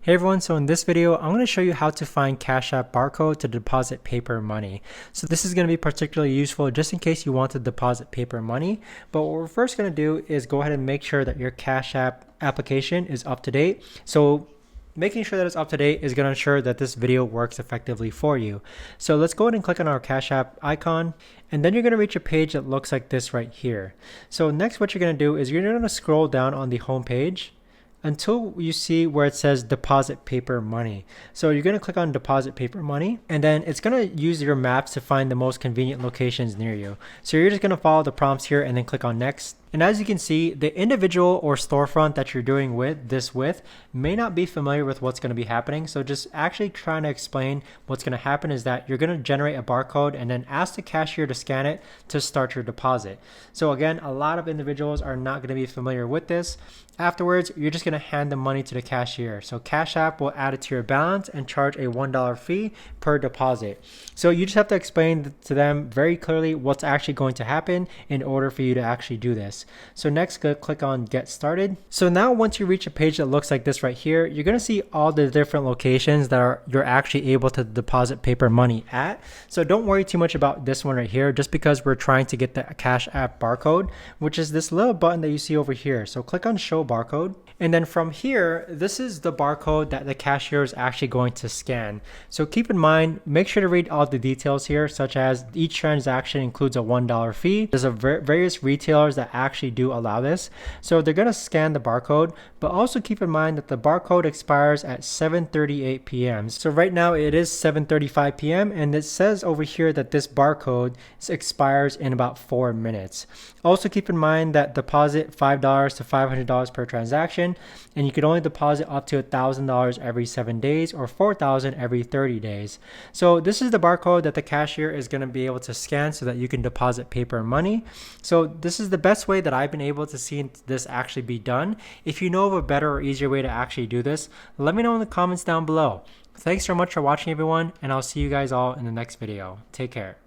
Hey everyone, so in this video, I'm going to show you how to find Cash App barcode to deposit paper money. So this is going to be particularly useful just in case you want to deposit paper money. But what we're first going to do is go ahead and make sure that your Cash App application is up to date. So making sure that it's up to date is going to ensure that this video works effectively for you. So let's go ahead and click on our Cash App icon, and then you're going to reach a page that looks like this right here. So next, what you're going to do is you're going to scroll down on the home page until you see where it says deposit paper money. So you're going to click on deposit paper money, and then it's going to use your maps to find the most convenient locations near you. So you're just going to follow the prompts here and then click on next. And as you can see, the individual or storefront that you're doing this with may not be familiar with what's going to be happening. So just actually trying to explain what's going to happen is that you're going to generate a barcode and then ask the cashier to scan it to start your deposit. So again, a lot of individuals are not going to be familiar with this. Afterwards, you're just going to hand the money to the cashier. So Cash App will add it to your balance and charge a $1 fee per deposit. So you just have to explain to them very clearly what's actually going to happen in order for you to actually do this. So next, click on Get Started. So now once you reach a page that looks like this right here, you're going to see all the different locations that you're actually able to deposit paper money at. So don't worry too much about this one right here, just because we're trying to get the Cash App barcode, which is this little button that you see over here. So click on Show Barcode. And then from here, this is the barcode that the cashier is actually going to scan. So keep in mind, make sure to read all the details here, such as each transaction includes a $1 fee. There's various retailers that actually do allow this. So they're going to scan the barcode, but also keep in mind that the barcode expires at 7:38 p.m. So right now it is 7:35 p.m. and it says over here that this barcode expires in about 4 minutes. Also keep in mind that deposit $5 to $500 per transaction, and you can only deposit up to $1,000 every 7 days or $4,000 every 30 days. So this is the barcode that the cashier is going to be able to scan so that you can deposit paper money. So this is the best way that I've been able to see this actually be done. If you know of a better or easier way to actually do this, let me know in the comments down below. Thanks so much for watching, everyone, and I'll see you guys all in the next video. Take care.